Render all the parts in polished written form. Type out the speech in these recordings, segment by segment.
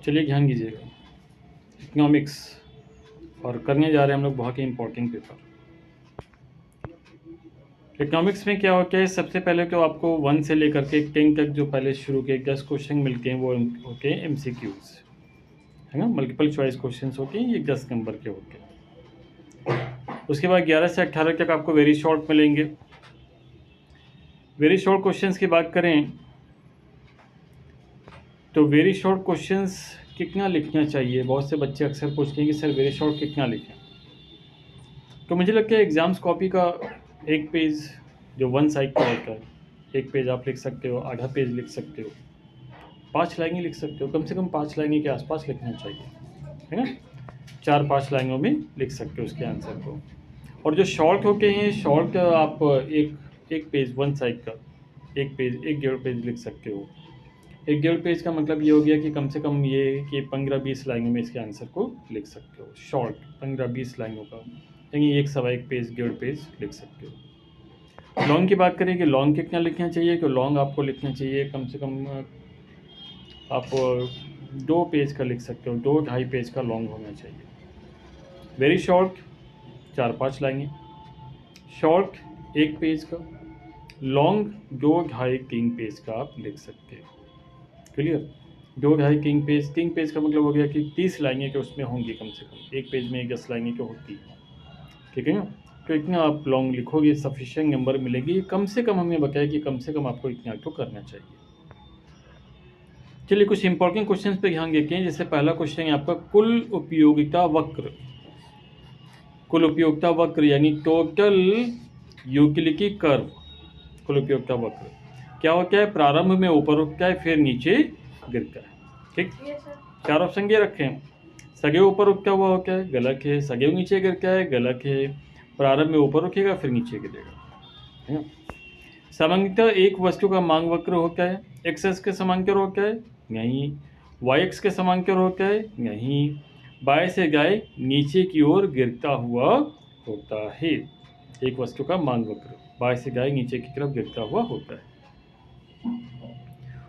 चलिए ध्यान दीजिएगा, इकोनॉमिक्स, और करने जा रहे हैं हम लोग बहुत ही इंपॉर्टेंट पेपर। इकोनॉमिक्स में क्या होता है, सबसे पहले तो आपको 1 से लेकर के 10 तक जो पहले शुरू के 10 क्वेश्चन मिलते हैं वो होते हैं MCQs, है ना, मल्टीपल चॉइस क्वेश्चन होते हैं, ये 10 नंबर के होते हैं। उसके बाद 11 से 18 तक आपको वेरी शॉर्ट मिलेंगे। वेरी शॉर्ट क्वेश्चंस की बात करें तो वेरी शॉर्ट क्वेश्चंस कितना लिखना चाहिए, बहुत से बच्चे अक्सर पूछते हैं कि सर वेरी शॉर्ट कितना लिखें। तो मुझे लगता है एग्ज़ाम्स कॉपी का एक पेज जो 1 साइड का होता है, एक पेज आप लिख सकते हो, आधा पेज लिख सकते हो, 5 लाइनें लिख सकते हो, कम से कम 5 लाइनें के आसपास लिखना चाहिए, है ना। 4-5 लाइनों में लिख सकते हो उसके आंसर को। और जो शॉर्ट होते हैं, शॉर्ट आप एक पेज 1 साइड का, एक पेज 1.5 पेज लिख सकते हो। 1.5 पेज का मतलब ये हो गया कि कम से कम ये कि 15-20 लाइनों में इसके आंसर को लिख सकते हो। शॉर्ट 15-20 लाइनों का, यानी 1 सवा 1 पेज 1.5 पेज लिख सकते हो। लॉन्ग की बात करें कि लॉन्ग कितना लिखना चाहिए, तो लॉन्ग आपको लिखना चाहिए कम से कम आप 2 पेज का लिख सकते हो, 2-2.5 पेज का लॉन्ग होना चाहिए। वेरी शॉर्ट 4-5 लाइनें, शॉर्ट 1 पेज का, लॉन्ग 2-2.5-3 पेज का आप लिख सकते हो। क्लियर, 2-2.5-3 पेज, 3 पेज का मतलब हो गया कि 30 लाइनें के उसमें होंगी कम से कम, एक पेज में 10 लाइनें तो होती है, ठीक है ना। तो इतना आप लॉन्ग लिखोगे, सफिशिएंट नंबर मिलेगी। कम से कम हमें बताया कि कम से कम आपको इतना तो करना चाहिए। चलिए कुछ इंपॉर्टेंट क्वेश्चंस पे ध्यान देते हैं। जैसे पहला क्वेश्चन है आपका कुल उपयोगिता वक्र। कुल उपयोगिता वक्र यानी टोटल यूटिलिटी कर्व। कुल उपयोगिता वक्र क्या होता है, प्रारंभ में ऊपर उठता है फिर नीचे गिरता है, ठीक। 4 ऑप्शन ये रखे हैं। सगे ऊपर उठता हुआ होता है, गलत है। सगे नीचे गिरता है, गलत है। प्रारंभ में ऊपर उठेगा फिर नीचे गिरेगा, है ना। सामान्यतः एक वस्तु का मांग वक्र होता है, एक्स के समांतर होता है, नहीं। वाई एक्स के समांतर होता है, नहीं। बाएं से दाएं नीचे की ओर गिरता हुआ होता है। एक वस्तु का मांग वक्र बाएं से दाएं नीचे की तरफ गिरता हुआ होता है।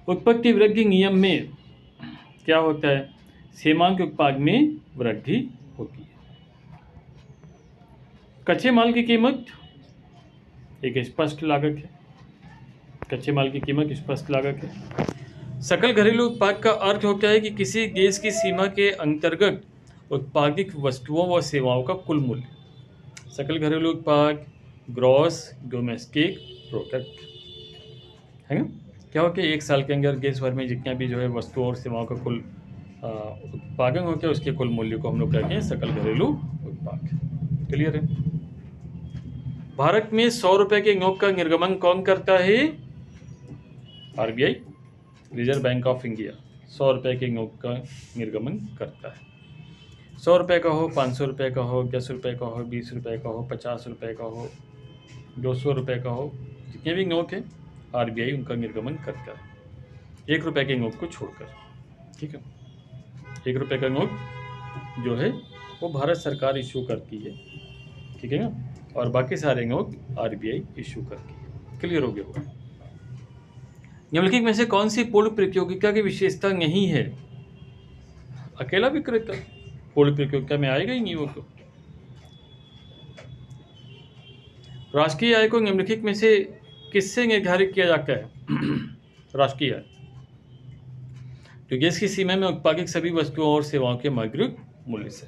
उत्पत्ति वृद्धि नियम में क्या होता है, सीमांक उत्पाद में वृद्धि होती है। कच्चे माल की कीमत एक स्पष्ट लागत है। कच्चे माल की कीमत स्पष्ट लागत है। सकल घरेलू उत्पाद का अर्थ होता है कि किसी देश की सीमा के अंतर्गत उत्पादित वस्तुओं व सेवाओं का कुल मूल्य। सकल घरेलू उत्पाद, ग्रॉस डोमेस्टिक प्रोडक्ट, है ना। क्या हो कि एक साल के अंदर देश भर में जितना भी जो है वस्तुओं और सेवाओं का कुल उत्पादन होता है उसके कुल मूल्य को हम लोग कहते हैं सकल घरेलू उत्पाद। क्लियर है। भारत में 100 रुपए के नोट का निर्गमन कौन करता है, RBI, reserve bank of India 100 रुपए के नोट का निर्गमन करता है। 100 रुपये का हो, 500 रुपये का हो, 10 रुपये का हो, 20 रुपये का हो, 50 रुपये का हो, 200 रुपये का हो, जितने भी नोट हैं RBI उनका निर्गमन करता है, 1 रुपये के नोट को छोड़कर, ठीक है। 1 रुपये का नोट जो है वो भारत सरकार इशू करती है, ठीक है ना, और बाकी सारे नोट RBI इशू करती है। क्लियर हो गया होगा। निम्नलिखित में से कौन सी पूर्ण प्रतियोगिता की विशेषता नहीं है, अकेला विक्रेता, पूर्ण प्रतियोगिता में आएगा ही नहीं वो तो। राष्ट्रीय आय को निम्नलिखित में से किससे निर्धारित किया जाता है, राष्ट्रीय आय तो देश की सीमा में उत्पादित सभी वस्तुओं और सेवाओं के मौद्रिक मूल्य से।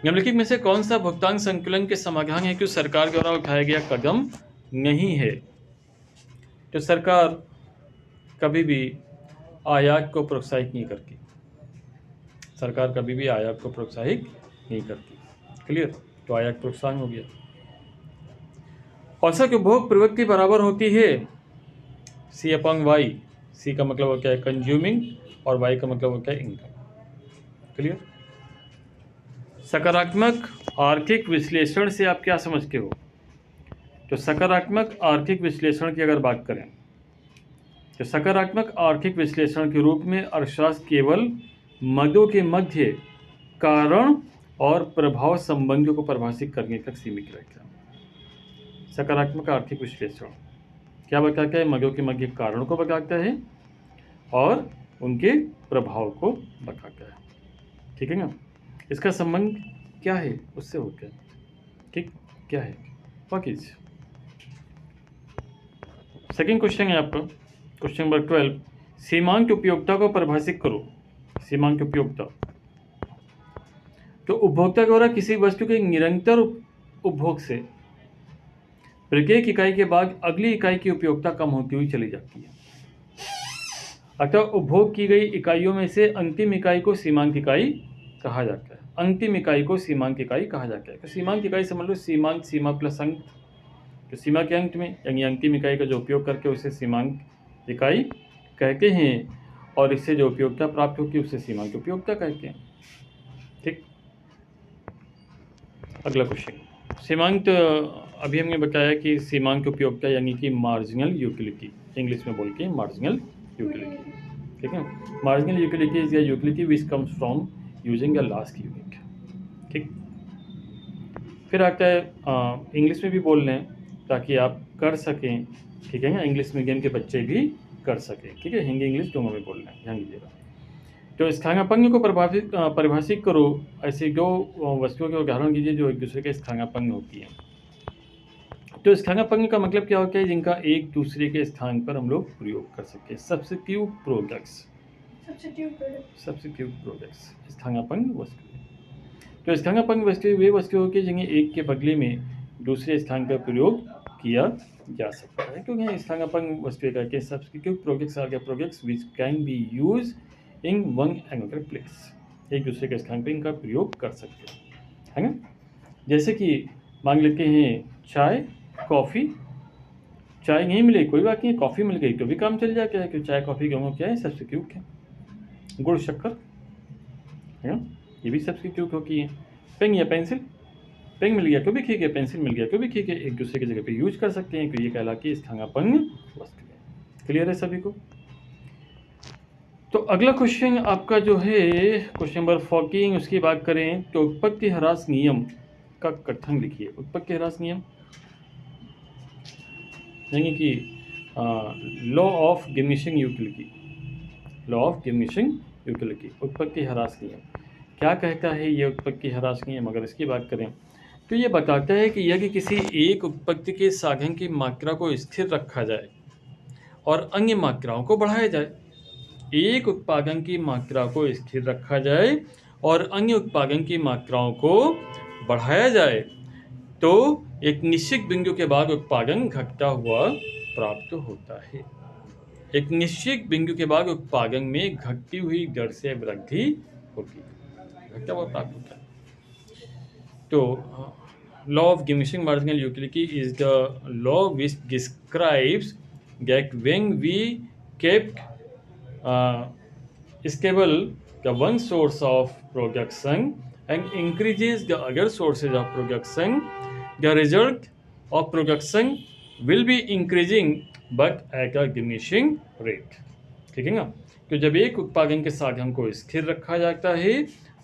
निम्नलिखित में से कौन सा भुगतान संतुलन के समाधान है कि सरकार द्वारा उठाया गया कदम नहीं है, तो सरकार कभी भी आयात को प्रोत्साहित नहीं करती। सरकार कभी भी आयात को प्रोत्साहित नहीं करती। क्लियर, तो आयात प्रोत्साहन हो गया। औसत उपभोग प्रवृत्ति बराबर होती है C/Y। C का मतलब होता है कंज्यूमिंग और Y का मतलब होता है इनकम। क्लियर। सकारात्मक आर्थिक विश्लेषण से आप क्या समझते हो, तो सकारात्मक आर्थिक विश्लेषण की अगर बात करें तो सकारात्मक आर्थिक विश्लेषण के रूप में अर्थशास्त्र केवल मदों के मध्य कारण और प्रभाव संबंधों को परिभाषित करने तक सीमित रहता है। सकारात्मक आर्थिक विश्लेषण क्या बताता है, मदों के मध्य कारण को बताता है और उनके प्रभाव को बताता है। ठीक है ना। इसका संबंध क्या है उससे होता है, ठीक, क्या है वाकिज। सेकेंड क्वेश्चन है आपका, क्वेश्चन नंबर 12, सीमांक उपयोगिता को परिभाषित करो। सीमांक उपयोगिता तो उपभोक्ता द्वारा किसी वस्तु के निरंतर उपभोग से प्रत्येक इकाई के बाद अगली इकाई की उपयोगिता कम होती हुई चली जाती है। अतः उपभोग की गई इकाइयों में से अंतिम इकाई को सीमांक इकाई कहा जाता है। अंतिम इकाई को सीमांक इकाई कहा जाता है। तो सीमांक इकाई समझ लो सीमांक, सीमा प्लस अंक। तो सीमा के अंक में यानी अंतिम इकाई का जो उपयोग करके उसे सीमांक इकाई कहते हैं, और इससे जो उपयोगिता प्राप्त होती है उसे सीमांक उपयोगिता कहते हैं। ठीक, अगला क्वेश्चन, सीमांक अभी हमने बताया कि सीमांक उपयोगिता यानी कि मार्जिनल यूटिलिटी, इंग्लिश में बोल के मार्जिनल यूटिलिटी। ठीक है, marginal utility is a utility which comes from using a last unit. ठीक, फिर आता है इंग्लिश में भी बोल रहे हैं ताकि आप कर सकें। ठीक है ना, इंग्लिश मीडियम के बच्चे भी कर सकें। ठीक है, हिंदी इंग्लिश दोनों में बोल रहे हैं, ध्यान दीजिएगा। तो स्थानापन्न को परिभाषित करो। ऐसे दो वस्तुओं के उदाहरण दीजिए जो एक दूसरे के स्थानापन्न होती हैं। तो स्थानापन्न का मतलब क्या होता है, जिनका एक दूसरे के स्थान पर हम लोग प्रयोग कर सकते हैं। सब्स्टिट्यूट प्रोडक्ट्स, सब्स्टिट्यूट प्रोडक्ट्स स्थानापन्न वस्तु। तो स्थानापन्न वस्तुएं वे वस्तुएं होती हैं जिन्हें एक के बदले में दूसरे स्थान पर प्रयोग किया जा सकता है। क्योंकि स्थानापन्न वस्तुएं कहते हैं substitute products are the products which can be used in one another place. एक दूसरे के स्थान पर इनका प्रयोग कर सकते हैं, है ना। जैसे कि मान लेते हैं चाय, कॉफ़ी। चाय नहीं मिले कोई बात नहीं, कॉफ़ी मिल गई तो भी काम चल जाता है, क्योंकि चाय कॉफ़ी दोनों क्या है, सब्स्टिट्यूट है। गुड़ शक्कर, है ना, ये भी सब्स्टिट्यूट होती है। पेन या पेंसिल, पेन मिल गया तो भी ठीक है, पेंसिल मिल गया तो भी ठीक है, एक दूसरे की जगह पे यूज कर सकते हैं। तो ये कहलाती है स्थानापन्न वस्तु है। क्लियर है सभी को। तो अगला क्वेश्चन आपका जो है क्वेश्चन नंबर 14, उसकी बात करें तो उत्पत्ति ह्रास नियम का कथन लिखिए। उत्पत्ति ह्रास नियम यानी कि law of diminishing utility, law of diminishing utility, उत्पत्ति ह्रास नियम क्या कहता है। ये उत्पत्ति ह्रास नियम अगर इसकी बात करें तो ये बताता है कि यदि किसी एक उत्पत्ति के साधन की मात्रा को स्थिर रखा जाए और अन्य मात्राओं को बढ़ाया जाए, एक उत्पादन की मात्रा को स्थिर रखा जाए और अन्य उत्पादन की मात्राओं को बढ़ाया जाए, तो एक निश्चित बिंदु के बाद उत्पादन घटता हुआ प्राप्त होता है। एक निश्चित बिंदु के बाद उत्पादन में घटती हुई दर से वृद्धि होती है, घटता हुआ प्राप्त होता है। तो law of diminishing marginal utility is the law which describes that when we kept stable the one source of production and increases the other sources of production, the result of production will be increasing but at a diminishing rate। ठीक है ना। तो जब एक उत्पादन के साधन को स्थिर रखा जाता है,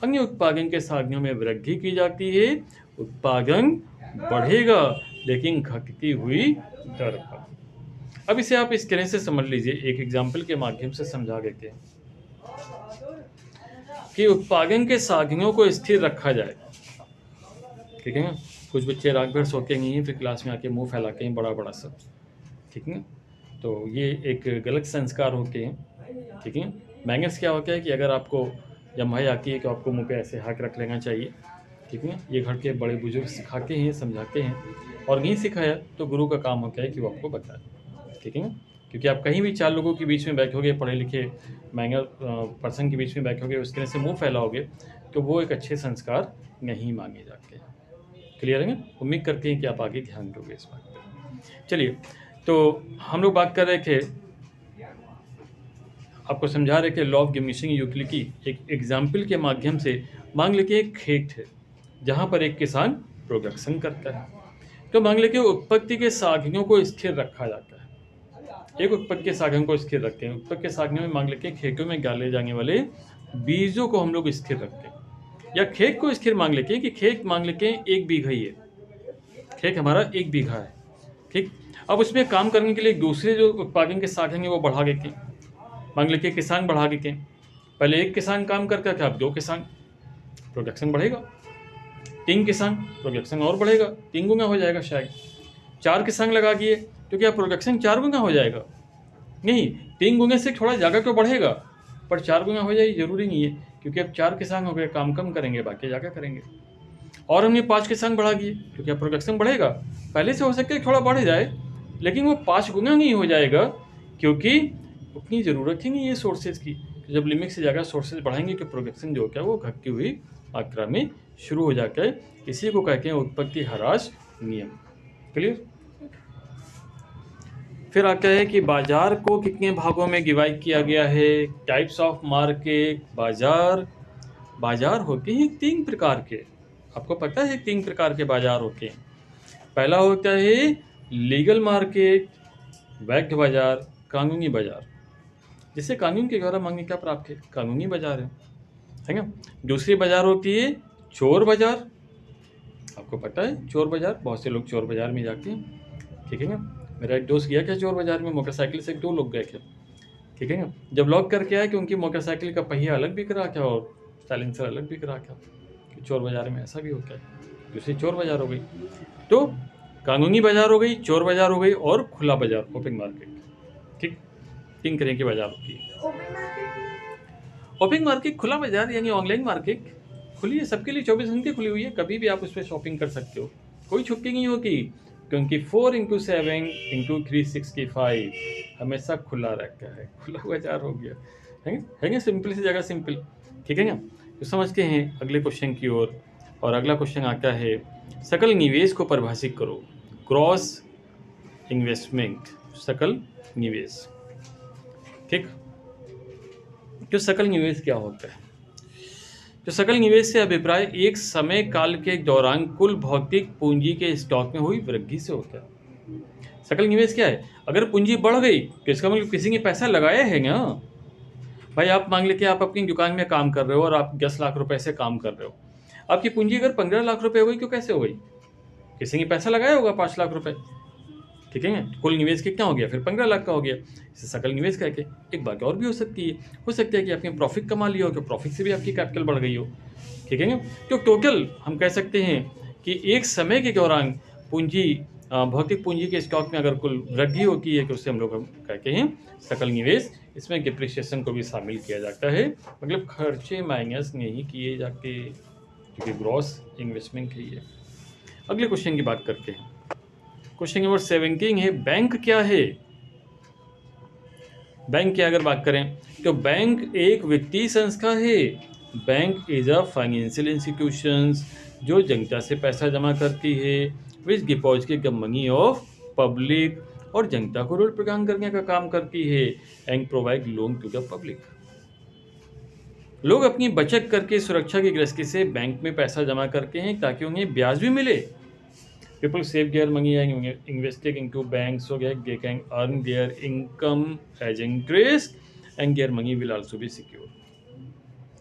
अन्य उत्पादन के साधनों में वृद्धि की जाती है, उत्पादन बढ़ेगा लेकिन घटती हुई दर पर। अब इसे आप इस तरह से समझ लीजिए, एक एग्जाम्पल के माध्यम से समझा देते हैं कि उत्पादन के साधनों को स्थिर रखा जाए। ठीक है ना। कुछ बच्चे रात भर सोते नहीं हैं, फिर क्लास में आके मुंह फैलाते हैं बड़ा बड़ा सब। ठीक है, तो ये एक गलत संस्कार होते हैं। ठीक है, मैनर्स क्या होता है कि अगर आपको जम्हाई आती है तो आपको मुंह पे ऐसे हाथ रख लेना चाहिए। ठीक है, ये घर के बड़े बुजुर्ग सिखाते हैं, समझाते हैं, और नहीं सिखाया तो गुरु का काम होता है कि वो आपको बताए। ठीक है ना, क्योंकि आप कहीं भी चार लोगों के बीच में बैठोगे, पढ़े लिखे मैनर पर्सन के बीच में बैठोगे, उस तरह से मुंह फैलाओगे तो वो एक अच्छे संस्कार नहीं मांगे जाते हैं। क्लियर है ना। उम्मीद करते हैं कि आप आगे ध्यान दोगे इस बात पर। चलिए, तो हम लोग बात कर रहे थे, आपको समझा रहे थे लॉ ऑफ डिमिनिशिंग यूटिलिटी एक एग्जाम्पल के माध्यम से। मान लीजिए एक खेत है जहाँ पर एक किसान प्रोडक्शन करता है। तो मान लीजिए उत्पत्ति के साधनों को स्थिर रखा जाता है। एक उत्पत्ति के साधन को स्थिर रखते हैं। उत्पत्ति के साधनों में मान लीजिए खेतों में डाले जाने वाले बीजों को हम लोग स्थिर रखते हैं, या खेत को स्थिर मान लेते हैं कि खेत मान लेते हैं 1 बीघा ही है, खेत हमारा 1 बीघा है। ठीक, अब उसमें काम करने के लिए दूसरे जो उत्पादन के साधन है वो बढ़ा देते हैं। मान लीजिए किसान बढ़ा के पहले 1 किसान काम करके क्या, अब 2 किसान, प्रोडक्शन बढ़ेगा। 3 किसान, प्रोडक्शन और बढ़ेगा, 3 गुना हो जाएगा शायद। 4 किसान लगा दिए तो क्या प्रोडक्शन 4 गुना हो जाएगा? नहीं, 3 गुने से थोड़ा ज़्यादा तो बढ़ेगा, पर 4 गुना हो जाए ज़रूरी नहीं है, क्योंकि अब 4 किसान हो गए, काम कम करेंगे, बाकी ज़्यादा करेंगे। और हमने 5 किसान बढ़ा दिए तो क्या प्रोडक्शन बढ़ेगा? पहले से हो सकता है थोड़ा बढ़ जाए, लेकिन वो 5 गुना नहीं हो जाएगा, क्योंकि उतनी ज़रूरत ही नहीं है सोर्सेज की। जब लिमिट से ज़्यादा सोर्सेज बढ़ाएंगे तो प्रोडक्शन जो क्या वो घटती हुई मात्रा में शुरू हो जाता है। इसी को कहते हैं उत्पत्ति ह्रास नियम। क्लियर? फिर आता है कि बाजार को कितने भागों में डिवाइड किया गया है। Types of market. बाजार होते हैं 3 प्रकार के, आपको पता है 3 प्रकार के बाजार होते हैं। पहला होता है लीगल मार्केट, वैध बाजार, कानूनी बाजार। जिसे कानून के द्वारा मांगे क्या प्राप्त है, कानूनी बाजार है ना। दूसरी बाजार होती है चोर बाजार, आपको पता है चोर बाजार, बहुत से लोग चोर बाजार में जाते हैं, ठीक है ना। मेरा एक दोस्त गया क्या चोर बाजार में, मोटरसाइकिल से 2 लोग गए थे, ठीक है ना। जब लॉक करके आए कि उनकी मोटरसाइकिल का पहिया अलग बिक रहा था और साइलेंसर अलग बिक रहा था। कि चोर बाजार में ऐसा भी होता है। दूसरी चोर बाजार हो गई। तो कानूनी बाजार हो गई, चोर बाजार हो गई, और खुला बाजार, ओपन मार्केट। ठीक, 3 तरह की बाजार होती है। ओपन मार्केट, खुला बाजार यानी ऑनलाइन मार्केट खुली है सबके लिए, 24 घंटे खुली हुई है, कभी भी आप उस पर शॉपिंग कर सकते हो, कोई छुट्टी नहीं होती, क्योंकि 4x7x365 हमेशा खुला रहता है। खुला बाजार हो गया है ना, सिंपल सी जगह सिंपल, ठीक है ना। तो समझते हैं अगले क्वेश्चन की ओर। और अगला क्वेश्चन आता है सकल निवेश को परिभाषित करो। ग्रॉस इन्वेस्टमेंट, सकल निवेश। ठीक, तो सकल निवेश क्या होता है? तो सकल निवेश से अभिप्राय एक समय काल के दौरान कुल भौतिक पूंजी के स्टॉक में हुई वृद्धि से होता है। सकल निवेश क्या है? अगर पूंजी बढ़ गई तो इसका मतलब किसी ने पैसा लगाया है ना। भाई आप मान लीजिए आप अपनी दुकान में काम कर रहे हो और आप 10 लाख रुपए से काम कर रहे हो, आपकी पूंजी अगर 15 लाख रुपए हो गई तो कैसे हो गई? किसी ने पैसा लगाया होगा 5 लाख रुपए, ठीक है। कुल निवेश कितना हो गया? फिर 15 लाख का हो गया। इसे सकल निवेश कहते हैं। एक बात और भी हो सकती है, हो सकता है कि आपने प्रॉफिट कमा लिया हो, तो प्रॉफिट से भी आपकी कैपिटल बढ़ गई हो, ठीक है। तो टोटल हम कह सकते हैं कि एक समय के दौरान पूंजी, भौतिक पूंजी के स्टॉक में अगर कुल वृद्धि होती है तो उससे हम लोग कहते हैं सकल निवेश। इसमें डिप्रिसिएशन को भी शामिल किया जाता है, मतलब खर्चे माइनस नहीं किए जाते, क्योंकि ग्रॉस इन्वेस्टमेंट है ये। अगले क्वेश्चन की बात करते हैं। क्वेश्चन नंबर 17 है बैंक क्या है? बैंक की अगर बात करें तो बैंक एक वित्तीय संस्था है। Bank is a financial institutions जो जनता से पैसा जमा करती है, which deposit the money of public, और जनता को ऋण प्रदान करने का काम करती है, and provide loan to the public. लोग अपनी बचत करके सुरक्षा की दृष्टि से बैंक में पैसा जमा करते हैं ताकि उन्हें ब्याज भी मिले। People save their money and invest it into banks so that they can earn their income as interest, and their money will also be secure.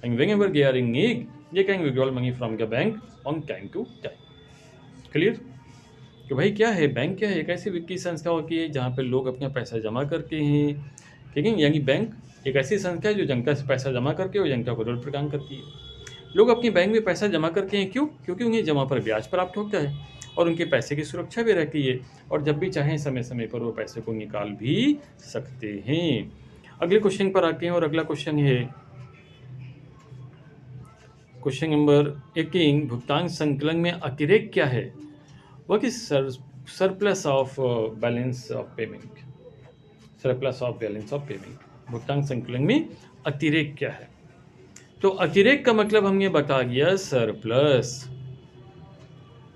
And whenever they are in need, they can withdraw money from the bank on time to time. Clear? तो भाई क्या है bank? क्या है? एक ऐसी वित्तीय संस्था होती है जहाँ पे लोग अपना पैसा जमा करते हैं, ठीक है। यानी बैंक एक ऐसी संस्था है जो जनता से पैसा जमा करके और जनता को ऋण प्रदान करती है। लोग अपने बैंक में पैसा जमा करते हैं, क्यों? क्योंकि उन्हें जमा पर ब्याज प्राप्त होता है और उनके पैसे की सुरक्षा भी रहती है, और जब भी चाहें समय समय पर वो पैसे को निकाल भी सकते हैं। अगले क्वेश्चन पर आते हैं, और अगला क्वेश्चन है क्वेश्चन नंबर 18। भुगतान संकलन में अतिरेक क्या है? What is surplus of balance of payment? Surplus of balance of payment, भुगतान संकलन में अतिरेक क्या है? तो अतिरेक का मतलब हमने बता दिया सरप्लस,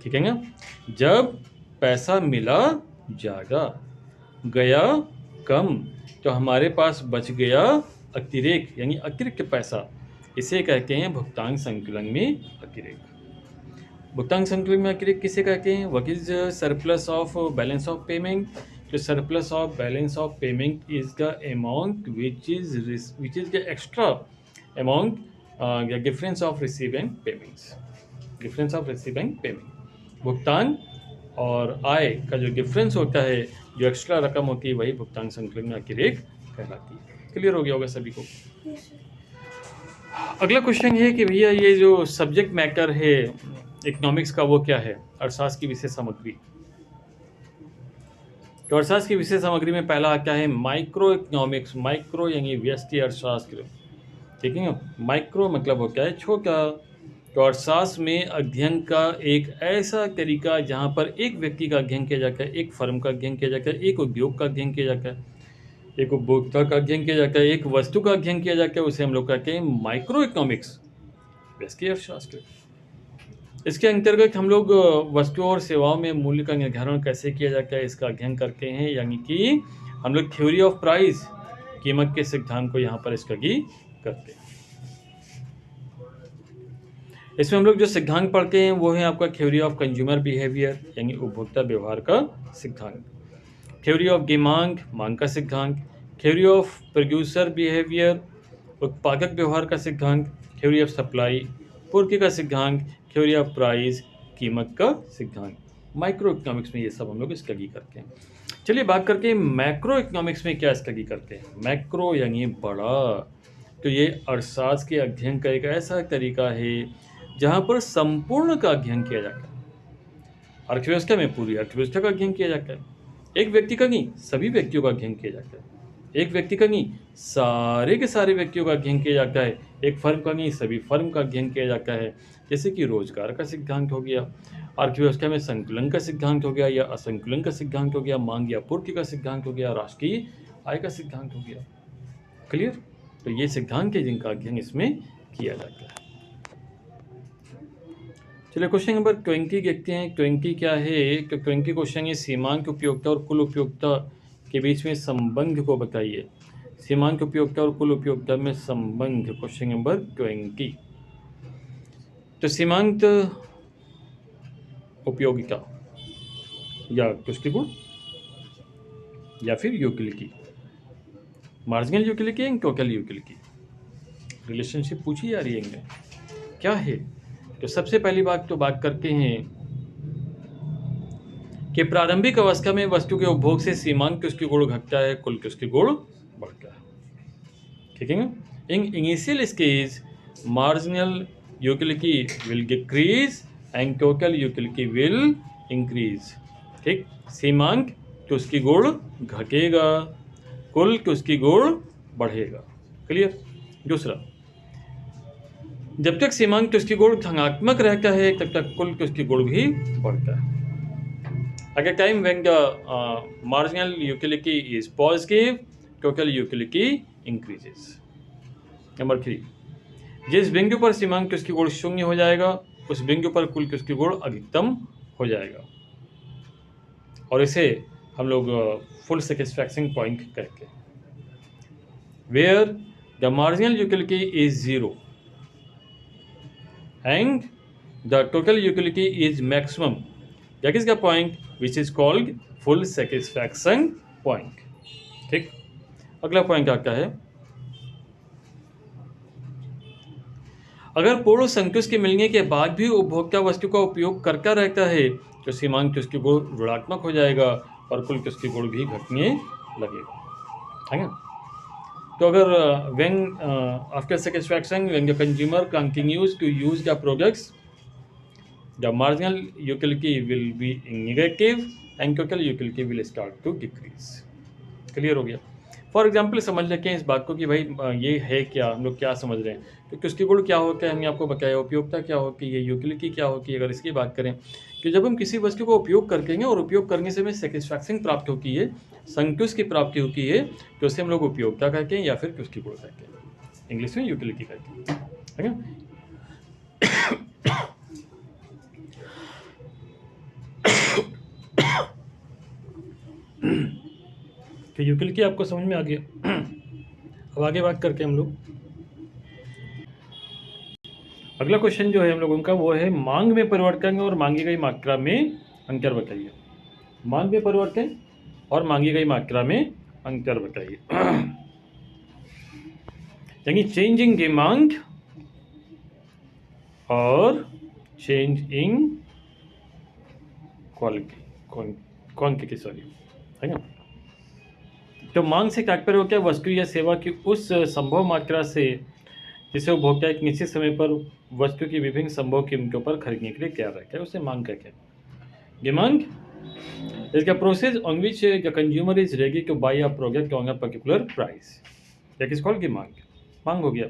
ठीक है ना। जब पैसा मिला ज़्यादा, गया कम, तो हमारे पास बच गया अतिरेक, यानी अतिरिक्त पैसा, इसे कहते हैं भुगतान संकलन में अतिरेक। भुगतान संकलन में अतिरेक किसे कहते हैं? What is surplus of balance of payment? तो surplus of balance of payment is the amount which is the extra amount, the difference of receive and payments, difference of receive and payment. भुगतान और आय का जो difference होता है, जो extra रकम होती है, वही भुगतान संकलन में अतिरेक कहलाती है। क्लियर हो गया होगा सभी को। अगला क्वेश्चन है कि भैया ये जो सब्जेक्ट मैटर है इकोनॉमिक्स का वो क्या है? अर्थशास्त्र की विषय सामग्री। तो अर्थशास्त्र की विषय सामग्री में पहला क्या है? Micro economics. माइक्रो यानी व्यष्टि अर्थशास्त्र, ठीक है। माइक्रो मतलब हो क्या है? छोटा। तो अर्थशास्त्र में अध्ययन का एक ऐसा तरीका जहाँ पर एक व्यक्ति का अध्ययन किया जाता है, एक फर्म का अध्ययन किया जाता है, एक उद्योग का अध्ययन किया जाता है, एक उपभोक्ता का अध्ययन किया जाता है, एक वस्तु का अध्ययन किया जाता है, उसे हम लोग कहते हैं माइक्रो इकोनॉमिक्स, व्यष्टि अर्थशास्त्र। इसके अंतर्गत हम लोग वस्तुओं और सेवाओं में मूल्य का निर्धारण कैसे किया जाता है इसका अध्ययन करते हैं, यानी कि हम लोग थ्योरी ऑफ प्राइस, कीमत के सिद्धांत को यहाँ पर स्टडी करते हैं। इसमें हम लोग जो सिद्धांत पढ़ते हैं वो है आपका थ्योरी ऑफ कंज्यूमर बिहेवियर, यानी उपभोक्ता व्यवहार का सिद्धांत, थ्योरी ऑफ डिमांड, मांग का सिद्धांत, थ्योरी ऑफ प्रोड्यूसर बिहेवियर, उत्पादक व्यवहार का सिद्धांत, थ्योरी ऑफ सप्लाई, पूर्ति का सिद्धांत, थ्योरी ऑफ प्राइस, कीमत का सिद्धांत। माइक्रो इकोनॉमिक्स में ये सब हम लोग स्टडी करते हैं। चलिए बात करके हैं मैक्रो इकोनॉमिक्स में क्या स्टडी करते हैं। मैक्रो यानी बड़ा। तो ये अर्थशास्त्र के अध्ययन का एक ऐसा तरीका है जहाँ पर संपूर्ण का अध्ययन किया जाता है। अर्थव्यवस्था में पूरी अर्थव्यवस्था का अध्ययन किया जाता है। एक व्यक्ति का नहीं, सभी व्यक्तियों का अध्ययन किया जाता है। एक व्यक्ति का नहीं, सारे के सारे व्यक्तियों का अध्ययन किया जाता है। एक फर्म का नहीं, सभी फर्म का अध्ययन किया जाता है। जैसे कि रोजगार का सिद्धांत हो गया, अर्थव्यवस्था में संतुलन का सिद्धांत हो गया या असंतुलन का सिद्धांत हो गया, मांग या पूर्ति का सिद्धांत हो गया, राष्ट्रीय आय का सिद्धांत हो गया। क्लियर? तो ये सिद्धांत है जिनका अध्ययन इसमें किया जाता है। चलिए क्वेश्चन नंबर 20 देखते हैं। 20 क्या है? तो 20 क्वेश्चन है सीमांत उपयोगिता और कुल उपयोगिता के बीच में संबंध को बताइए। सीमांत उपयोगिता और कुल उपयोगिता में संबंध, क्वेश्चन नंबर 20। तो सीमांत उपयोगिता या उसके गुण या फिर यूटिलिटी, मार्जिनल यूटिलिटी या टोटल यूटिलिटी, रिलेशनशिप पूछी जा रही है इनमें क्या है। तो सबसे पहली बात तो बात करते हैं कि प्रारंभिक अवस्था में वस्तु के उपभोग से सीमांत उसकी गुण घटता है, कुल उसकी गुण बढ़ता है। ठीक है ना? In initial stage marginal utility will decrease and total utility will increase. ठीक, सीमांत तो उसकी गुण घटेगा, कुल तो उसकी गुण बढ़ेगा। क्लियर? दूसरा, जब तक सीमांत उसकी गुण धनात्मक रहता है तब तक कुल उसकी गुण भी बढ़ता है। At a time when the marginal utility is positive, total utility increases. Number 3, जिस बिंदु पर सीमांत उसकी गुण शून्य हो जाएगा उस बिंदु पर कुल उसकी गुण अधिकतम हो जाएगा, और इसे हम लोग फुल सेटिस्फैक्शन पॉइंट कहते हैं। Where the marginal utility is 0 and the total utility is maximum, that is the point which is called full satisfaction point. ठीक, अगला पॉइंट आता है, अगर पूर्ण संतुष्टि मिलने के बाद भी उपभोक्ता वस्तु का उपयोग करता रहता है तो सीमांत उसकी गुण ऋणात्मक हो जाएगा और कुल उसकी गुण भी घटने लगेगा, है ना। तो अगर when after satisfaction when the consumer continues to use the products, the marginal utility will be negative and total utility will start to decrease. Clear हो गया? फॉर एग्जाम्पल समझ लेते हैं इस बात को कि भाई ये है क्या, हम लोग क्या समझ रहे हैं। तो किसकी गुण क्या होता है हमने आपको बताया, उपयोगिता क्या होती है, यूटिलिटी क्या होती है। अगर इसकी बात करें कि जब हम किसी वस्तु को उपयोग करते हैं और उपयोग करने से हमें सेटिस्फैक्शन प्राप्त होती है, संतुष्टि की प्राप्ति होती है, तो उसे हम लोग उपयोगिता कहते हैं या फिर किसकी गुण कहते हैं, इंग्लिश में यूटिलिटी कहते हैं, है ना। तो यूटिलिटी आपको समझ में आ गया। अब आगे बात करके हम लोग अगला क्वेश्चन जो है हम लोगों का वो है मांग में परिवर्तन और मांगी गई मात्रा में अंतर बताइए। मांग में परिवर्तन और मांगी गई मात्रा में अंतर बताइए। यानी चेंज इन डिमांड और change in quality, quantity, sorry, है ना। तो मांग से तात्पर्य हो क्या, वस्तु या सेवा की उस संभव मात्रा से जिसे उपभोक्ता एक निश्चित समय पर वस्तु की विभिन्न संभव कीमतों पर खरीदने के लिए तैयार रहता है, उसे मांग कहते हैं। Demand is the process on which the consumer is ready to buy a product on a particular price. That is called demand. मांग हो गया,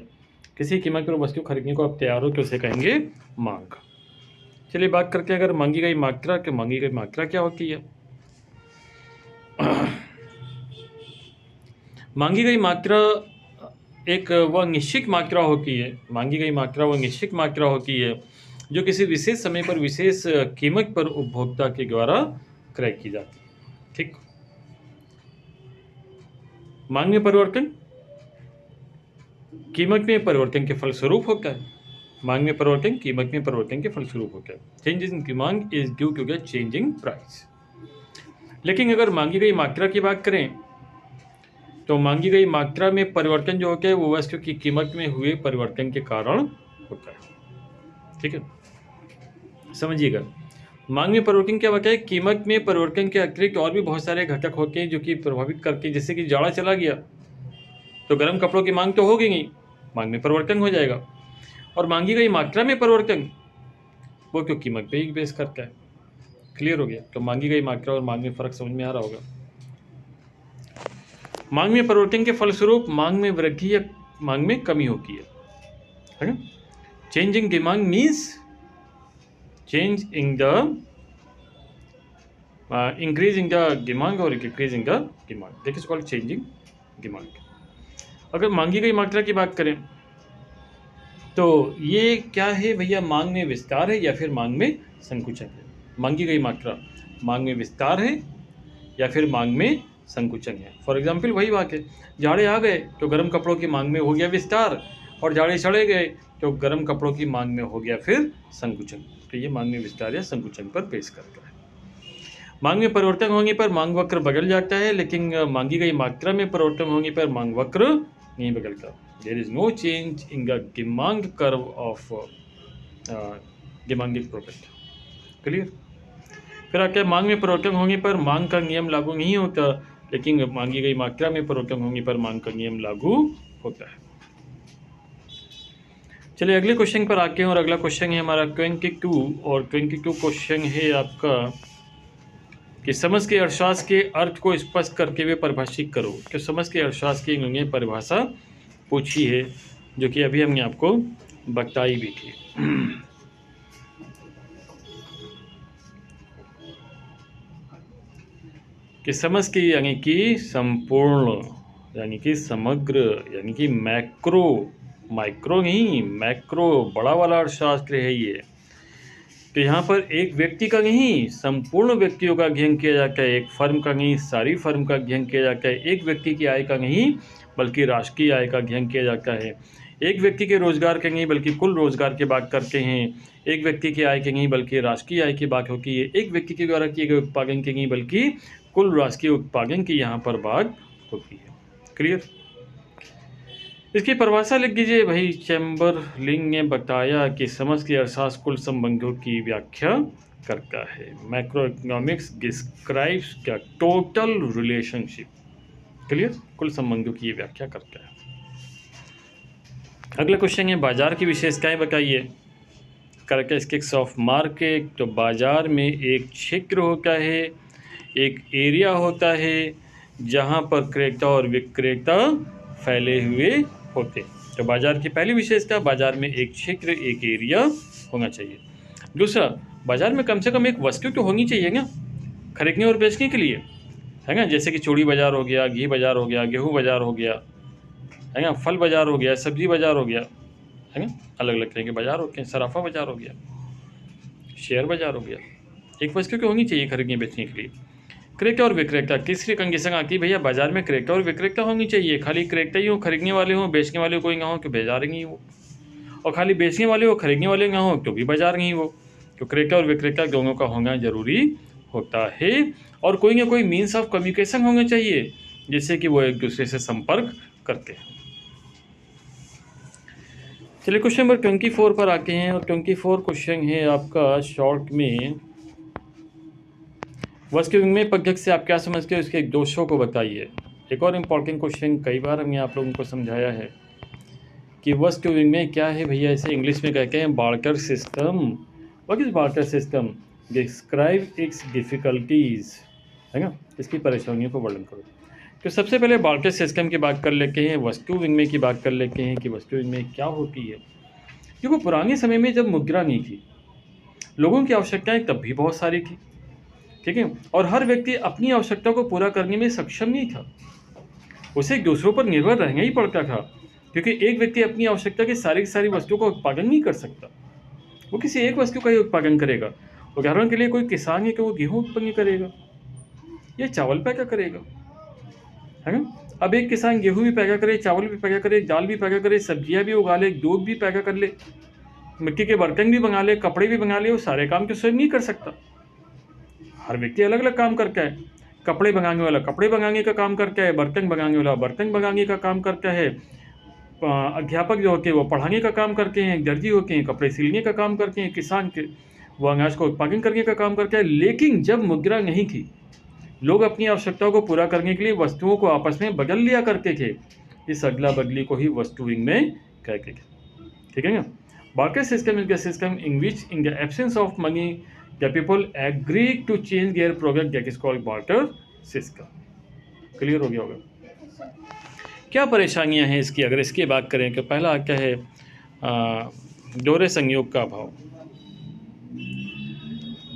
किसी कीमत पर वस्तु खरीदने को आप तैयार हो तो उसे कहेंगे मांग। चलिए बात करते हैं अगर मांगी गई मात्रा, तो मांगी गई मात्रा क्या होती है। मांगी गई मात्रा एक वह निश्चित मात्रा होती है, मांगी गई मात्रा वह निश्चित मात्रा होती है जो किसी विशेष समय पर विशेष कीमत पर उपभोक्ता के द्वारा क्रय की जाती है। ठीक, मांग में परिवर्तन कीमत में परिवर्तन के फलस्वरूप होता है। मांग में परिवर्तन कीमत में परिवर्तन के फलस्वरूप होता है। Change in demand is due to the change in price. लेकिन अगर मांगी गई मात्रा की बात करें तो मांगी गई मात्रा में परिवर्तन जो होता है वो वस्तु की कीमत में हुए परिवर्तन के कारण होता है। ठीक है, समझिएगा। मांग में परिवर्तन क्या होता है, कीमत में परिवर्तन के अतिरिक्त और भी बहुत सारे घटक होते हैं जो कि प्रभावित करते हैं। जैसे कि जाड़ा चला गया तो गर्म कपड़ों की मांग तो होगी नहीं, मांग में परिवर्तन हो जाएगा। और मांगी गई मात्रा में परिवर्तन वो क्यों कीमत पे ही बेस करता है। क्लियर हो गया। तो मांगी गई मात्रा और मांग में फर्क समझ में आ रहा होगा। मांग में परिवर्तन के फलस्वरूप मांग में वृद्धि या मांग में कमी होती है ना। Changing demand means change in the increasing the demand और decreasing the demand, that is called changing demand. अगर मांगी गई मात्रा की बात करें तो ये क्या है भैया, मांग में विस्तार है या फिर मांग में संकुचन है। मांगी गई मात्रा मांग में विस्तार है या फिर मांग में संकुचन है। फॉर एग्जाम्पल वही बात है, जाड़े आ गए तो गर्म कपड़ों की मांग में हो गया विस्तार, और जाड़े चढ़े गए तो गर्म कपड़ों की मांग में हो गया फिर संकुचन। तो ये मांग में विस्तार या संकुचन पर पेश करता है। मांग में परिवर्तन होने पर मांग वक्र बदल जाता है, लेकिन मांगी गई मात्रा में परिवर्तन होने पर मांग वक्र नहीं बदलता। There is no change in the demand curve of demanded product. Clear. फिर आके मांग में परिवर्तन होने पर मांग का नियम लागू नहीं होता, लेकिन मांगी गई मात्रा में परिवर्तन होने पर मांग का नियम लागू होता है। चलिए अगले क्वेश्चन पर आते हैं, और अगला क्वेश्चन है हमारा 22, और 22 क्वेश्चन है आपका कि समझ के अर्थशास्त्र के अर्थ को स्पष्ट करके वे परिभाषित करो। कि समझ के अर्थशास्त्र की इन्होंने परिभाषा पूछी है, जो कि अभी हमने आपको बताई भी थी। कि समझ की यानी कि संपूर्ण, यानी कि समग्र, यानी कि मैक्रो, माइक्रो नहीं, मैक्रो बड़ा वाला अर्थशास्त्र है ये। तो यहाँ पर एक व्यक्ति का नहीं, संपूर्ण व्यक्तियों का अध्ययन किया जाता है। एक फर्म का नहीं, सारी फर्म का अध्ययन किया जाता है। एक व्यक्ति की आय का नहीं, बल्कि राष्ट्रीय आय का अध्ययन किया जाता है। एक व्यक्ति के रोजगार के नहीं, बल्कि कुल रोजगार की बात करते हैं। एक व्यक्ति की आय की नहीं, बल्कि राष्ट्रीय आय की बात होती है। एक व्यक्ति के द्वारा किए गए उत्पादन की नहीं, बल्कि कुल राष्ट्रीय उत्पादन की यहाँ पर बात होती है। क्लियर। इसकी परिभाषा लिख दीजिए भाई। चैम्बरलिन ने बताया कि समझ के अर्थशास्त्र कुल संबंधों की व्याख्या करता है। Macro economics describes the total relationship. Clear, कुल संबंधों की व्याख्या करता है। अगला क्वेश्चन है बाजार की विशेषताएं बताइए। Characteristics of market. तो बाजार में एक क्षेत्र होता है, एक एरिया होता है जहां पर क्रेता और विक्रेता फैले हुए होते हैं। तो बाजार की पहली विशेषता, बाजार में एक क्षेत्र, एक एरिया होना चाहिए। दूसरा, बाजार में कम से कम एक वस्तु तो होनी चाहिए ना खरीदने और बेचने के लिए, है ना। जैसे कि चूड़ी बाजार हो गया, घी बाजार हो गया, गेहूँ बाजार हो गया, है ना, फल बाजार हो गया, सब्जी बाजार हो गया, है ना, अलग अलग तरह के बाजार होते हैं। सराफा बाजार हो गया, शेयर बाजार हो गया। एक वस्तु तो होनी चाहिए खरीदने बेचने के लिए। क्रेता और विक्रेता, तीसरी कंडीशन आती है भैया बाजार में क्रेता और विक्रेता होनी चाहिए। खाली क्रेता ही हो, खरीदने वाले हों, बेचने वाले कोई ना हो तो बाजार नहीं हो, और खाली बेचने वाले हो, खरीदने वाले ना हो तो भी बाजार नहीं हो। तो क्रेता और विक्रेता दोनों का होना जरूरी होता है, और कोई ना कोई मीन्स ऑफ कम्युनिकेशन होना चाहिए जिससे कि वो एक दूसरे से संपर्क करते हैं। चलिए क्वेश्चन नंबर 24 पर आते हैं, और 24 क्वेश्चन है आपका शॉर्ट में, वस्तु विनिमय पद्धति से आप क्या समझते हो, इसके दोषों को बताइए। एक और इम्पॉर्टेंट क्वेश्चन, कई बार हमने आप लोगों को समझाया है कि वस्तु विनिमय क्या है भैया, इसे इंग्लिश में कहते हैं barter system. What is barter system? Describe it's difficulties, है ना, इसकी परेशानियों को वर्णन करो। तो सबसे पहले बार्टर सिस्टम की बात कर लेते हैं, वस्तु विनिमय की बात कर लेते हैं कि वस्तु विनिमय क्या होती है। क्योंकि पुराने समय में जब मुद्रा नहीं थी, लोगों की आवश्यकताएं तब भी बहुत सारी थी, ठीक है, और हर व्यक्ति अपनी आवश्यकता को पूरा करने में सक्षम नहीं था, उसे दूसरों पर निर्भर रहना ही पड़ता था, क्योंकि एक व्यक्ति अपनी आवश्यकता की सारी वस्तुओं का उत्पादन नहीं कर सकता, वो किसी एक वस्तु का ही उत्पादन करेगा। उदाहरण के लिए कोई किसान है कि वो गेहूँ उत्पन्न करेगा या चावल पैदा करेगा, है ना। अब एक किसान गेहूँ भी पैदा करे, चावल भी पैदा करे, दाल भी पैदा करे, सब्जियां भी उगा ले, दूध भी पैदा कर ले, मिट्टी के बर्तन भी बना ले, कपड़े भी बना ले, वो सारे काम तो स्वयं नहीं कर सकता। हर व्यक्ति अलग अलग काम करता है। कपड़े बनाने वाला कपड़े बनाने का काम करता है, बर्तन बनाने वाला बर्तन बनाने का काम करता है, अध्यापक जो होते हैं वो पढ़ाने का काम करते हैं, दर्जी होते हैं कपड़े सिलने का काम करते हैं, किसान के वो अनाज को उत्पादन करने का काम करता है। लेकिन जब मुद्रा नहीं थी, लोग अपनी आवश्यकताओं को पूरा करने के लिए वस्तुओं को आपस में बदल लिया करते थे। इस अदला बदली को ही वस्तु विनिमय कहते थे, ठीक है ना। Barter system is the system in which in the absence of money the people agree to change their product, that is called barter system. Clear हो गया होगा। क्या परेशानियां हैं इसकी? अगर इसकी बात करें तो पहला क्या है, दोहरे संयोग का अभाव,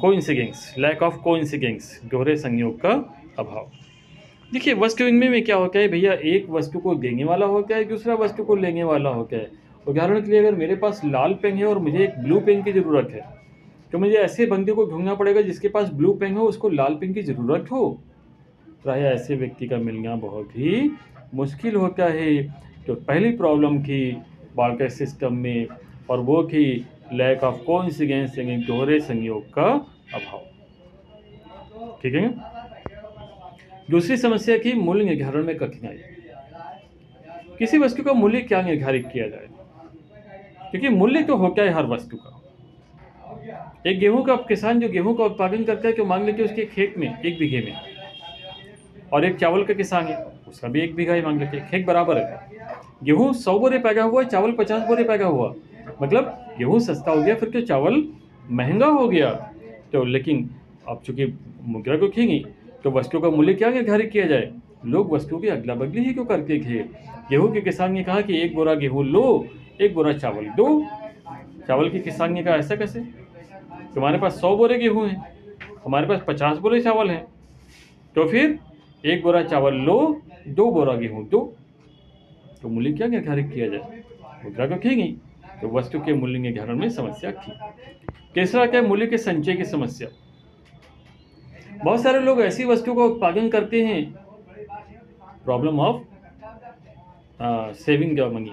कोइंसिडेंस, लैक ऑफ कोइंसिडेंस, दोहरे संयोग का अभाव। देखिए वस्तु विनिमय में क्या होता है भैया, एक वस्तु को देने वाला होता है, दूसरा वस्तु को लेने वाला होता है। उदाहरण के लिए अगर मेरे पास लाल पेन है और मुझे एक ब्लू पेन की ज़रूरत है, तो मुझे ऐसे बंदे को ढूंढना पड़ेगा जिसके पास ब्लू पेन हो, उसको लाल पेन की ज़रूरत हो। प्राय ऐसे व्यक्ति का मिलना बहुत ही मुश्किल होता है। तो पहली प्रॉब्लम थी बार्टर सिस्टम में, और वो थी लैक ऑफ कोइंसिडेंस, यानी दोहरे संयोग का अभाव, ठीक है। दूसरी समस्या की मूल्य निर्धारण में कठिनाई। किसी वस्तु का मूल्य क्या निर्धारित किया जाए, क्योंकि मूल्य तो होता है हर वस्तु का। एक गेहूं का किसान जो गेहूं का उत्पादन करता है, तो मान लीजिए उसके खेत में 1 बीघे में, और एक चावल का किसान है उसका भी 1 बीघा ही मान लीजिए, खेत बराबर है। गेहूं 100 बोरे पैदा हुआ, चावल 50 बोरे पैदा हुआ, मतलब गेहूं सस्ता हो गया, फिर तो चावल महंगा हो गया। तो लेकिन अब चूंकि मुद्रा को खींची, तो वस्तु का मूल्य क्या निर्धारित किया जाए? लोग वस्तु की अदला बदली ही क्यों करते थे। गेहूं के किसान ने कहा कि 1 बोरा गेहूं लो, 1 बोरा चावल दो। चावल के किसान ने कहा ऐसा कैसे, तुम्हारे पास 100 बोरे गेहूं हैं, हमारे पास 50 बोरे चावल हैं, तो फिर 1 बोरा चावल लो, 2 बोरा गेहूं दो। तो मूल्य क्या निर्धारित किया जाए? मुद्रा को खींची, तो वस्तु के मूल्य निर्धारण में समस्या थी। तीसरा क्या? मूल्य के संचय की समस्या। बहुत सारे लोग ऐसी वस्तु का उत्पादन करते हैं, problem of saving the money,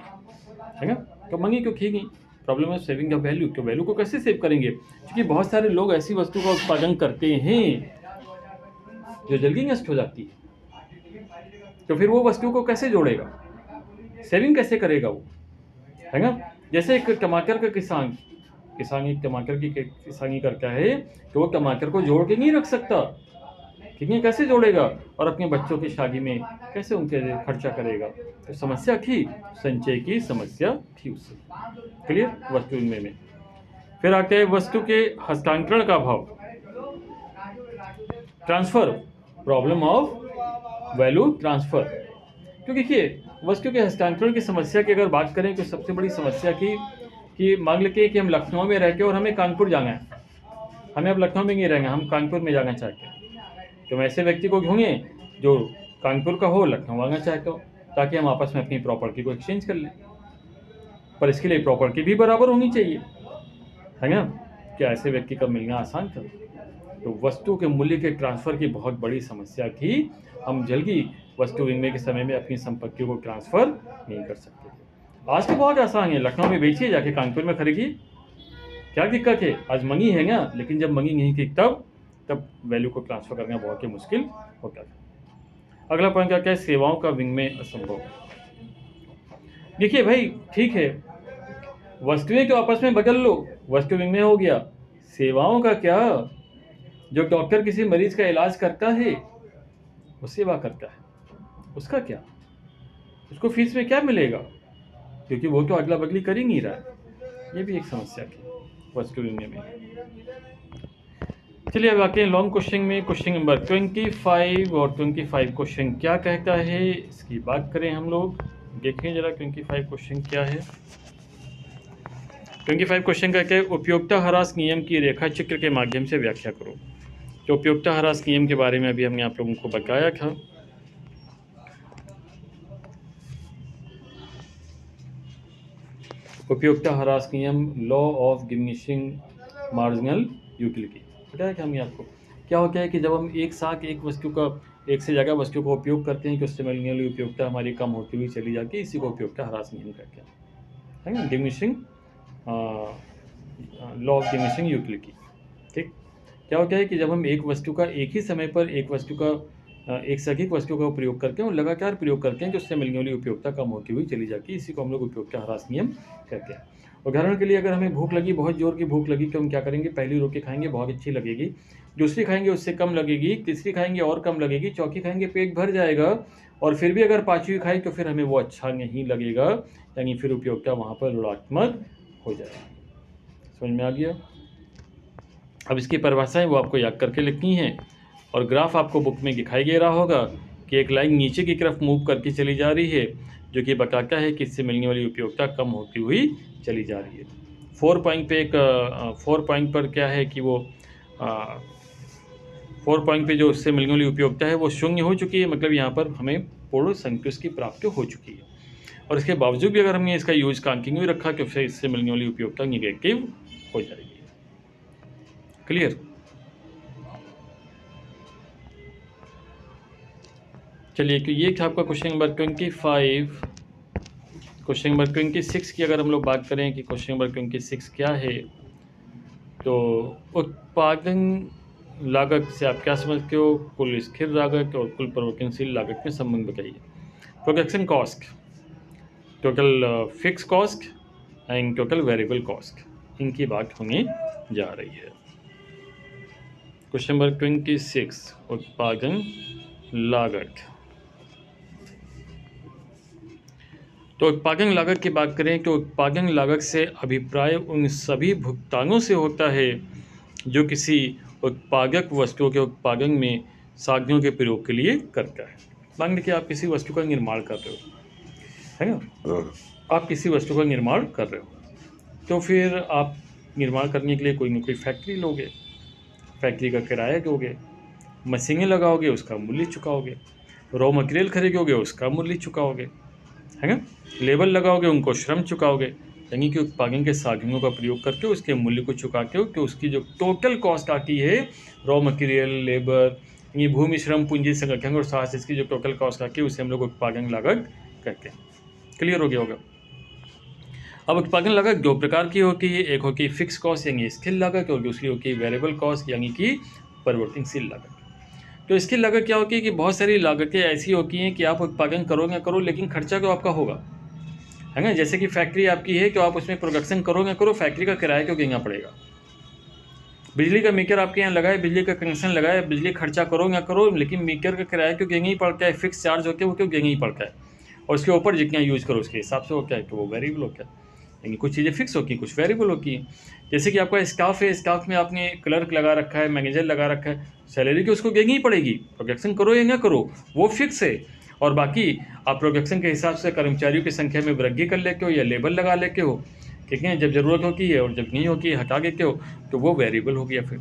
है ना। तो मनी क्यों खींची, problem of saving the value. तो वैल्यू को कैसे सेव करेंगे, क्योंकि बहुत सारे लोग ऐसी वस्तु का उत्पादन करते हैं जो जल्दी नष्ट हो जाती है। तो फिर वो वस्तु को कैसे जोड़ेगा, सेविंग कैसे करेगा वो, है ना। जैसे एक टमाटर का किसान एक टमाटर की किसानी करता है, तो वो टमाटर को जोड़ के नहीं रख सकता, ठीक है, कैसे जोड़ेगा, और अपने बच्चों की शादी में कैसे उनके खर्चा करेगा। तो समस्या थी, संचय की समस्या थी उससे। क्लियर? वस्तु विनिमय में फिर आते हैं वस्तु के हस्तांतरण का अभाव, transfer, problem of value transfer. क्योंकि देखिए वस्तु के हस्तांतरण की समस्या की अगर बात करें, तो सबसे बड़ी समस्या की कि मान लेते हैं कि हम लखनऊ में रहते हैं और हमें कानपुर जाना है, हमें अब लखनऊ में नहीं रहना, हम कानपुर में जाना चाहते हैं। तो हम ऐसे व्यक्ति को ढूंढे जो कानपुर का हो, लखनऊ आना चाहते हो, ताकि हम आपस में अपनी प्रॉपर्टी को एक्सचेंज कर लें। पर इसके लिए प्रॉपर्टी भी बराबर होनी चाहिए, है ना। क्या ऐसे व्यक्ति का मिलना आसान था? तो वस्तु के मूल्य के ट्रांसफ़र की बहुत बड़ी समस्या थी। हम जल्दी वस्तु विनिमय के समय में अपनी संपत्तियों को ट्रांसफ़र नहीं कर सकते थे। आज तो बहुत आसान है, लखनऊ में बेचिए, जाके कानपुर में खरीदिए, क्या दिक्कत है। आज मंगी है ना, लेकिन जब मंगी नहीं थी तब वैल्यू को ट्रांसफ़र करना बहुत ही मुश्किल होता था। अगला पॉइंट क्या है? सेवाओं का विनिमय असंभव। देखिए भाई ठीक है, वस्तुएं तो आपस में बदल लो, वस्तु विनिमय हो गया, सेवाओं का क्या? जो डॉक्टर किसी मरीज का इलाज करता है वो सेवा करता है, उसका क्या, उसको फीस में क्या मिलेगा, क्योंकि वो तो अगला बगली कर ही नहीं रहा है। ये भी एक समस्या की वस्तु यूनियन में। चलिए अब आते हैं लॉन्ग क्वेश्चन में। क्वेश्चन नंबर 25 और 25 क्वेश्चन क्या कहता है इसकी बात करें हम लोग। देखें जरा 25 क्वेश्चन क्या है। 25 क्वेश्चन का क्या है, उपयोगिता ह्रास नियम की रेखा चित्र के माध्यम से व्याख्या करो। तो उपयोगिता ह्रास नियम के बारे में अभी हमने आप लोगों को बताया था। उपयोगिता ह्रास नियम, law of diminishing marginal utility, बताया क्या हमने आपको। क्या होता है कि जब हम एक साथ एक वस्तु का, एक से ज़्यादा वस्तु का उपयोग करते हैं कि उससे मिलने वाली उपयोगिता हमारी कम होती हुई चली जाती है, इसी को उपयोगिता ह्रास नियम कहते हैं, है ना, diminishing law of diminishing utility. ठीक, क्या होता है कि जब हम एक वस्तु का एक ही समय पर एक वस्तु का एक से अधिक वस्तु का प्रयोग करते हैं और लगातार प्रयोग करते हैं कि उससे मिलने वाली उपयोगिता कम होती हुई चली जाती है, इसी को हम लोग उपयोगिता ह्रास नियम कहते हैं। उदाहरण के लिए अगर हमें भूख लगी, बहुत जोर की भूख लगी, तो हम क्या करेंगे, पहली रोटी खाएंगे बहुत अच्छी लगेगी, दूसरी खाएंगे उससे कम लगेगी, तीसरी खाएंगे और कम लगेगी, चौथी खाएंगे पेट भर जाएगा, और फिर भी अगर पाँचवीं खाई तो फिर हमें वो अच्छा नहीं लगेगा, यानी फिर उपयोगिता वहाँ पर ऋणात्मक हो जाएगी। समझ में आ गया। अब इसकी परिभाषाएं वो आपको याद करके लिखनी है, और ग्राफ आपको बुक में दिखाई दे रहा होगा कि एक लाइन नीचे की तरफ मूव करके चली जा रही है, जो कि बताता है कि इससे मिलने वाली उपयोगिता कम होती हुई चली जा रही है। 4 पॉइंट पे एक 4 पॉइंट पर क्या है कि वो 4 पॉइंट पे जो उससे मिलने वाली उपयोगिता है वो शून्य हो चुकी है, मतलब यहाँ पर हमें पूर्ण संतुष्टि की प्राप्ति हो चुकी है। और इसके बावजूद भी अगर हमने इसका यूज कंटिन्यू रखा तो फिर इससे मिलने वाली उपयोगिता निगेटिव हो जाएगी। क्लियर। चलिए, तो ये था आपका क्वेश्चन नंबर 25। क्वेश्चन नंबर 26 की अगर हम लोग बात करें कि क्वेश्चन नंबर 26 क्या है, तो उत्पादन लागत से आप क्या समझते हो, कुल स्थिर लागत और कुल परिवर्तनशील लागत में संबंध बताइए। Production cost, total fix cost and total variable cost, इनकी बात होने जा रही है। क्वेश्चन नंबर 26, उत्पादन लागत। तो उत्पादन लागत की बात करें तो उत्पादन लागत से अभिप्राय उन सभी भुगतानों से होता है जो किसी उत्पादक वस्तुओं के उत्पादन में साधनों के प्रयोग के लिए करता है। मान लीजिए आप किसी वस्तु का निर्माण कर रहे हो, है ना, आप किसी वस्तु का निर्माण कर रहे हो, तो फिर आप निर्माण करने के लिए कोई ना कोई फैक्ट्री लोगे, फैक्ट्री का किराया दोगे, मशीनें लगाओगे उसका मूल्य चुकाओगे, रॉ मटेरियल खरीदोगे उसका मूल्य चुकाओगे, है ना, लेबर लगाओगे उनको श्रम चुकाओगे, यानी कि उत्पादन के साधनों का प्रयोग करके उसके मूल्य को चुकाते हो, तो उसकी जो टोटल कॉस्ट आती है, रॉ मटेरियल, लेबर, ये भूमि, श्रम, पूंजी, संगठन और साथ इसकी जो टोटल कॉस्ट आती है उसे हम लोग उत्पादन लागत कहते हैं। क्लियर हो गया होगा। अब उत्पादन लागत दो प्रकार की होती है, एक होती है फिक्स कॉस्ट यानी स्थिर लागत, और दूसरी होती है वेरिएबल कॉस्ट यानी कि परिवर्तनशील लागत। तो इसकी लागत क्या होती है कि बहुत सारी लागतें ऐसी होती हैं कि आप उत्पादन करो ना करो लेकिन खर्चा तो आपका होगा, है ना। जैसे कि फैक्ट्री आपकी है तो आप उसमें प्रोडक्शन करो ना करो, फैक्ट्री का किराया क्यों देना पड़ेगा। बिजली का मीटर आपके यहाँ लगाए, बिजली का कनेक्शन लगाए, बिजली खर्चा करो ना करो, लेकिन मीटर का किराया क्यों देना ही पड़ता है, फिक्स चार्ज होते हैं वो क्यों देना ही पड़ता है, और उसके ऊपर जितना यूज़ करो उसके हिसाब से होता है, तो वो वेरिएबल होता है। यानी कुछ चीज़ें फिक्स होती हैं, कुछ वेरिएबल होती हैं। जैसे कि आपका स्टाफ है, स्टाफ में आपने क्लर्क लगा रखा है, मैनेजर लगा रखा है, सैलरी की उसको देनी ही पड़ेगी, प्रोडक्शन करो या ना करो वो फिक्स है। और बाकी आप प्रोडक्शन के हिसाब से कर्मचारियों की संख्या में वृद्धि कर लेते हो या लेबर लगा लेते हो, ठीक है, जब ज़रूरत होती है, और जब नहीं होती है हटा देते हो, तो वो वेरिएबल हो गया। फिर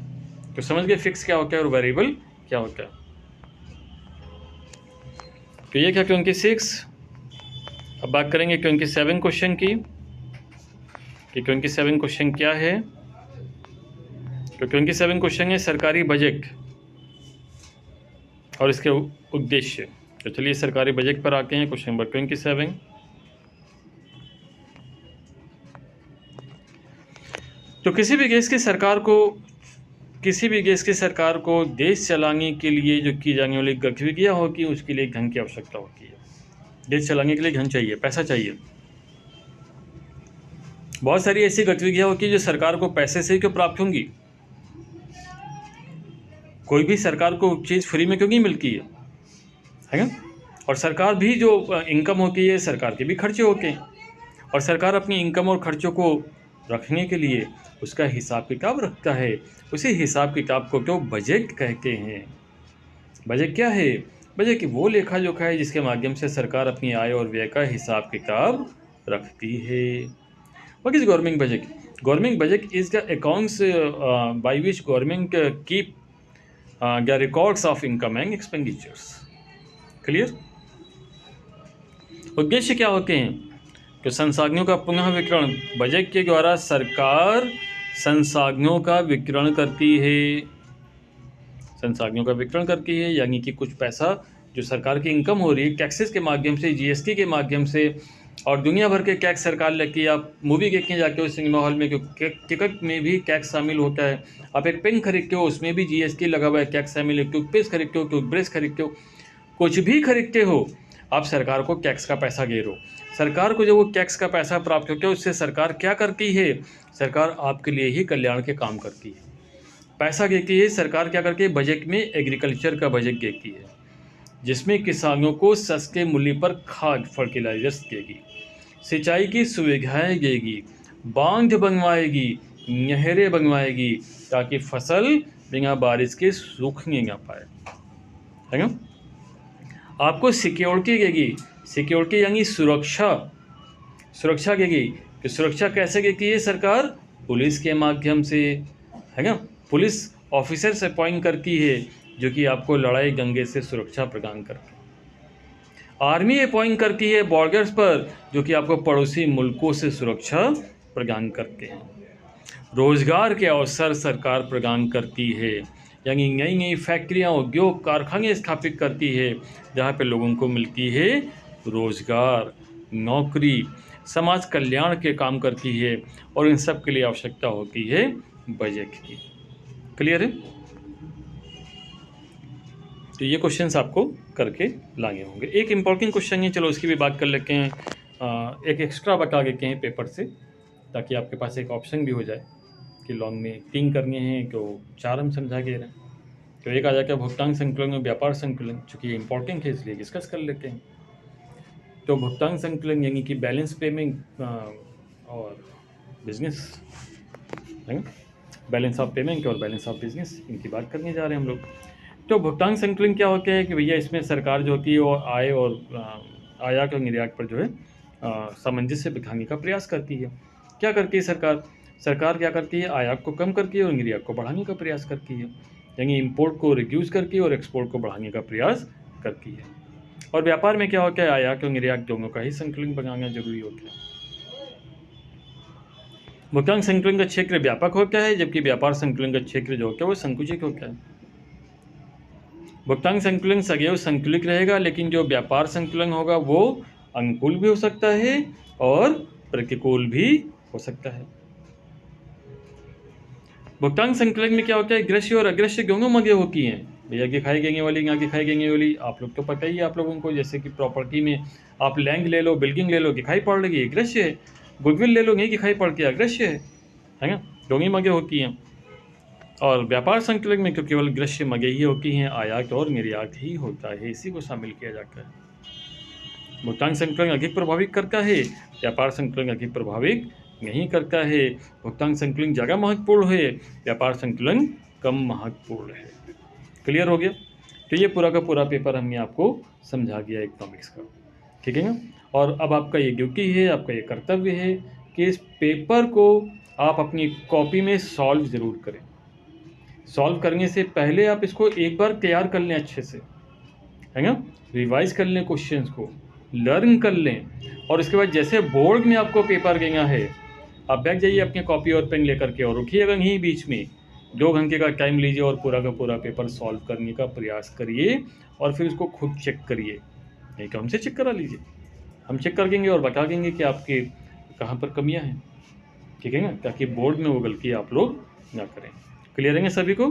तो समझ गए फिक्स क्या होता है और वेरिएबल क्या होता है। तो ये क्या 26। अब बात करेंगे 27 क्वेश्चन की कि 27 क्वेश्चन क्या है। तो 27 क्वेश्चन है सरकारी बजट और इसके उद्देश्य। तो चलिए सरकारी बजट पर आते हैं। Question number 27। तो किसी भी देश की सरकार को देश चलाने के लिए जो की जाने वाली गतिविधियाँ होती हैं उसके लिए धन की आवश्यकता होती है। देश चलाने के लिए धन चाहिए, पैसा चाहिए। बहुत सारी ऐसी गतिविधियाँ होती है जो सरकार को पैसे से ही क्यों प्राप्त होंगी। कोई भी सरकार को चीज़ फ्री में क्यों नहीं मिलती है ना। और सरकार भी जो इनकम होती है, सरकार के भी खर्चे होते हैं, और सरकार अपनी इनकम और खर्चों को रखने के लिए उसका हिसाब किताब रखता है। उसी हिसाब किताब को तो बजट कहते हैं। बजट क्या है? बजट वो लेखा जोखा है जिसके माध्यम से सरकार अपनी आय और व्यय का हिसाब किताब रखती है। What is government budget? Government budget is the accounts by which government keep the records of income and expenditures. Clear? उद्देश्य क्या होते हैं? तो संसाधनों का पुनः वितरण। बजट के द्वारा सरकार संसाधनों का वितरण करती है। संसाधनों का वितरण करती है यानी कि कुछ पैसा जो सरकार की इनकम हो रही है टैक्सेस के माध्यम से, जीएसटी के माध्यम से, और दुनिया भर के टैक्स सरकार लगती है। आप मूवी देखने जाते हो सिनेमा हॉल में, क्योंकि टिकट में भी टैक्स शामिल होता है। आप एक पेन खरीदते हो, उसमें भी जीएसटी लगा हुआ है, टैक्स शामिल है। टूथपेस्ट खरीदते हो, टूथब्रश खरीदते हो, कुछ भी खरीदते हो, आप सरकार को टैक्स का पैसा दे रहे हो। सरकार को जब वो टैक्स का पैसा प्राप्त होता है, उससे सरकार क्या करती है? सरकार आपके लिए ही कल्याण के काम करती है, पैसा देती है। सरकार क्या करती है? बजट में एग्रीकल्चर का बजट देती है, जिसमें किसानों को सस्ते मूल्य पर खाद फर्टिलाइजर्स देगी, सिंचाई की सुविधाएं देगी, बांध बनवाएगी, नहरें बनवाएगी, ताकि फसल बिना बारिश के सूखने ना पाए, है ना। आपको सिक्योरिटी देगी। सिक्योरिटी यानी सुरक्षा, सुरक्षा देगी। कि सुरक्षा कैसे देती है सरकार? पुलिस के माध्यम से, है ना। पुलिस ऑफिसर से अपॉइंट करती है जो कि आपको लड़ाई दंगे से सुरक्षा प्रदान करते हैं। आर्मी अपॉइंट करती है बॉर्डर्स पर, जो कि आपको पड़ोसी मुल्कों से सुरक्षा प्रदान करते हैं। रोजगार के अवसर सरकार प्रदान करती है, यानी नई नई फैक्ट्रियाँ, उद्योग, कारखाने स्थापित करती है, जहाँ पे लोगों को मिलती है रोजगार, नौकरी, समाज कल्याण के काम करती है, और इन सब के लिए आवश्यकता होती है बजट की। क्लियर है? तो ये क्वेश्चंस आपको करके लाने होंगे। एक इम्पॉर्टेंट क्वेश्चन है, चलो उसकी भी बात कर लेते हैं। एक एक्स्ट्रा बता देते हैं पेपर से, ताकि आपके पास एक ऑप्शन भी हो जाए कि लॉन्ग में 3 करने हैं तो 4 हम समझा के रहे हैं। तो एक आ जाएगा भुगतान संकलन और व्यापार संकलन, चूँकि इम्पॉर्टेंट है इसलिए डिस्कस कर लेते हैं। तो भुगतान संकलन यानी कि बैलेंस पेमेंट और बिजनेस, है ना, बैलेंस ऑफ पेमेंट और बैलेंस ऑफ बिजनेस, इनकी बात करने जा रहे हैं हम लोग। तो भुगतान संकलन क्या होता है कि भैया इसमें सरकार जो होती है वो आय और आयात और निर्यात पर जो है सामंजस्य बिठाने का प्रयास करती है। क्या करती है सरकार? सरकार क्या करती है? आयात को कम करती है और निर्यात को बढ़ाने का प्रयास करती है, यानी इंपोर्ट को रिड्यूस करती है और एक्सपोर्ट को बढ़ाने का प्रयास करती है। और व्यापार में क्या होता है? आयात और निर्यात दोनों का ही संकलन बनाना जरूरी होता है। भुगतान संकलन का क्षेत्र व्यापक होता है, जबकि व्यापार संकलन का क्षेत्र जो होता है वो संकुचित होता है। भुगतान संकलन सदैव संतुलित रहेगा, लेकिन जो व्यापार संकलन होगा वो अनुकूल भी हो सकता है और प्रतिकूल भी हो सकता है। भुगतान संकलन में क्या होता है? ग्रस्य और अग्रस्य दोनों मदे होती हैं। भैया दिखाई देने वाली, यहाँ दिखाई देने वाली, आप लोग तो पता ही है आप लोगों को। जैसे कि प्रॉपर्टी में आप लैंड ले लो, बिल्डिंग ले लो, दिखाई पड़ रही है, ग्रस्य है। गुडविल ले लो, नहीं दिखाई पड़ती है, अग्रस्य है ना। दोनों मदे होती हैं। और व्यापार संकलन में तो केवल ग्रस्य मगे ही होती हैं, आयात और निर्यात ही होता है, इसी को शामिल किया जाता है। भुगतान संकलन अधिक प्रभावित करता है, व्यापार संकलन अधिक प्रभावित नहीं करता है। भुगतान संकलन ज़्यादा महत्वपूर्ण है, व्यापार संकलन कम महत्वपूर्ण है। क्लियर हो गया? तो ये पूरा का पूरा पेपर हमने आपको समझा दिया इकोनॉमिक्स का, ठीक है ना। और अब आपका ये ड्यूटी है, आपका ये कर्तव्य है कि इस पेपर को आप अपनी कॉपी में सॉल्व ज़रूर करें। सॉल्व करने से पहले आप इसको एक बार तैयार कर लें अच्छे से, है ना, रिवाइज कर लें, क्वेश्चंस को लर्न कर लें, और उसके बाद जैसे बोर्ड में आपको पेपर देना है, आप बैठ जाइए अपनी कॉपी और पेन लेकर के और रुकिएगा नहीं बीच में, 2 घंटे का टाइम लीजिए और पूरा का पूरा पेपर सॉल्व करने का प्रयास करिए, और फिर उसको खुद चेक करिए। नहीं तो हमसे चेक करा लीजिए, हम चेक कर देंगे और बता देंगे कि आपके कहाँ पर कमियाँ हैं, ठीक है ना, ताकि बोर्ड में वो गलती आप लोग ना करें। क्लियर है सभी को?